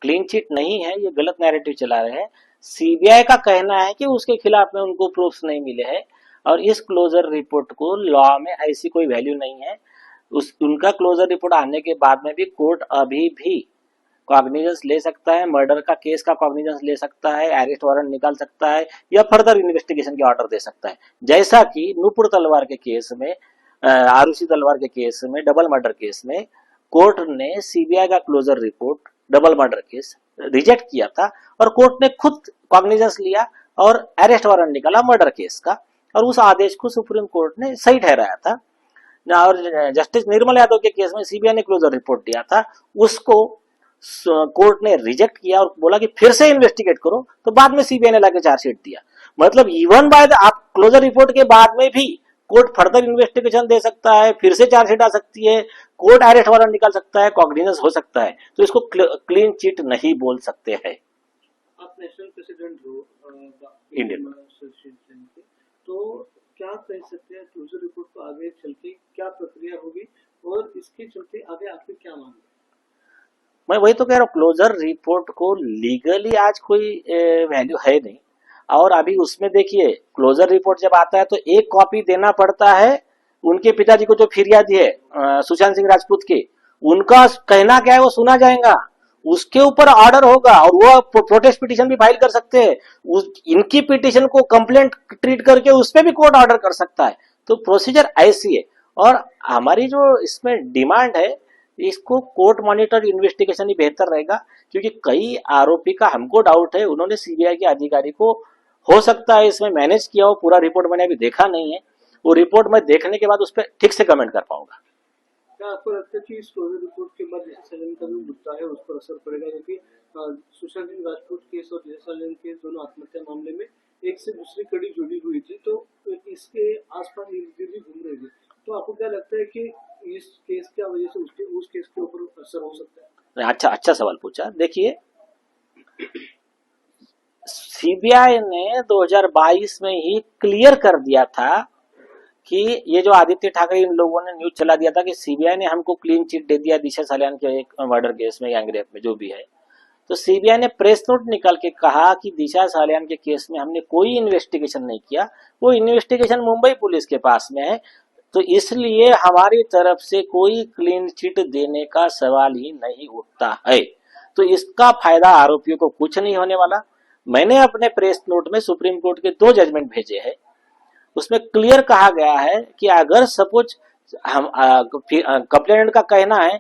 Clean chit नहीं है, ये गलत नैरेटिव चला रहे हैं। सीबीआई का कहना है कि उसके खिलाफ में उनको प्रूफ्स नहीं मिले हैं और इस क्लोजर रिपोर्ट को लॉ में ऐसी कोई वैल्यू नहीं है। उनका क्लोजर रिपोर्ट आने के बाद में भी कोर्ट अभी भी कॉग्निजेंस ले सकता है, मर्डर का केस का कॉग्निजेंस ले सकता है, अरेस्ट वारंट निकाल सकता है या फर्दर इन्वेस्टिगेशन के ऑर्डर दे सकता है। जैसा कि नूपुर तलवार के केस में, आरुषि तलवार के केस में, डबल मर्डर केस में कोर्ट ने सीबीआई का closure report double murder case reject किया था और कोर्ट ने खुद कॉग्निजेंस लिया और अरेस्ट वारंट निकाला मर्डर केस का, और उस आदेश को सुप्रीम कोर्ट ने सही ठहराया था। और जस्टिस निर्मल यादव के केस में सीबीआई ने क्लोजर रिपोर्ट दिया था, उसको कोर्ट ने रिजेक्ट किया और बोला कि फिर से इन्वेस्टिगेट करो, तो बाद में सीबीआई ने लाके चार्जशीट दिया। मतलब इवन बाय आप क्लोजर रिपोर्ट के बाद में भी कोर्ट फर्दर इन्वेस्टिगेशन दे सकता है, फिर से चार्जशीट आ सकती है, कोर्ट अरेस्ट वारंट निकाल सकता है, कॉग्निजेंस हो सकता है, तो इसको क्लीन चिट नहीं बोल सकते हैं। आप नेशनल प्रेसिडेंट हो इंडियन, तो क्या कह सकते हैं क्लोजर रिपोर्ट को आगे चल के क्या प्रक्रिया होगी और इसके चलते आगे आखिर क्या मांगे? मैं वही तो कह रहा हूँ, क्लोजर रिपोर्ट को लीगली आज कोई वैल्यू है नहीं। और अभी उसमें देखिए, क्लोजर रिपोर्ट जब आता है तो एक कॉपी देना पड़ता है उनके पिताजी को जो फिरियादी है सुशांत सिंह राजपूत के, उनका कहना क्या है वो सुना जाएगा, उसके ऊपर ऑर्डर होगा और वो प्रोटेस्ट पिटीशन भी फाइल कर सकते हैं। इनकी पिटीशन को कंप्लेंट ट्रीट करके उस पर भी कोर्ट ऑर्डर कर सकता है। तो प्रोसीजर ऐसी है और हमारी जो इसमें डिमांड है, इसको कोर्ट मॉनिटर इन्वेस्टिगेशन ही बेहतर रहेगा, क्योंकि कई आरोपी का हमको डाउट है, उन्होंने सीबीआई के अधिकारी को हो सकता है इसमें मैनेज किया हो, पूरा रिपोर्ट मैंने अभी देखा नहीं है, वो रिपोर्ट में देखने के बाद उस पर ठीक से कमेंट कर पाऊंगा। क्या आपको लगता है कि इस क्लोजर रिपोर्ट के बाद सलन का जो मुद्दा है उस पर असर पड़ेगा? क्योंकि सुशांत सिंह राजपूत केस और सलन केस दोनों आत्महत्या मामले में एक से दूसरी कड़ी जुड़ी हुई थी, तो इसके आसपास भी घूम रही थी, तो आपको क्या लगता है कि इस केस की वजह से उस केस के ऊपर असर हो सकता है? अच्छा सवाल पूछा। देखिए, सीबीआई ने 2022 में ही क्लियर कर दिया था कि ये जो आदित्य ठाकरे इन लोगों ने न्यूज चला दिया था कि सीबीआई ने हमको क्लीन चिट दे दिया दिशा सालियान के एक मर्डर केस में, गैंग रेप में, जो भी है। तो सीबीआई ने प्रेस नोट निकाल के कहा कि दिशा सालियान के केस में हमने कोई इन्वेस्टिगेशन नहीं किया, वो इन्वेस्टिगेशन मुंबई पुलिस के पास में है, तो इसलिए हमारी तरफ से कोई क्लीन चिट देने का सवाल ही नहीं उठता है। तो इसका फायदा आरोपियों को कुछ नहीं होने वाला। मैंने अपने प्रेस नोट में सुप्रीम कोर्ट के 2 जजमेंट भेजे हैं, उसमें क्लियर कहा गया है कि अगर सपोज हम कंप्लेनेंट का कहना है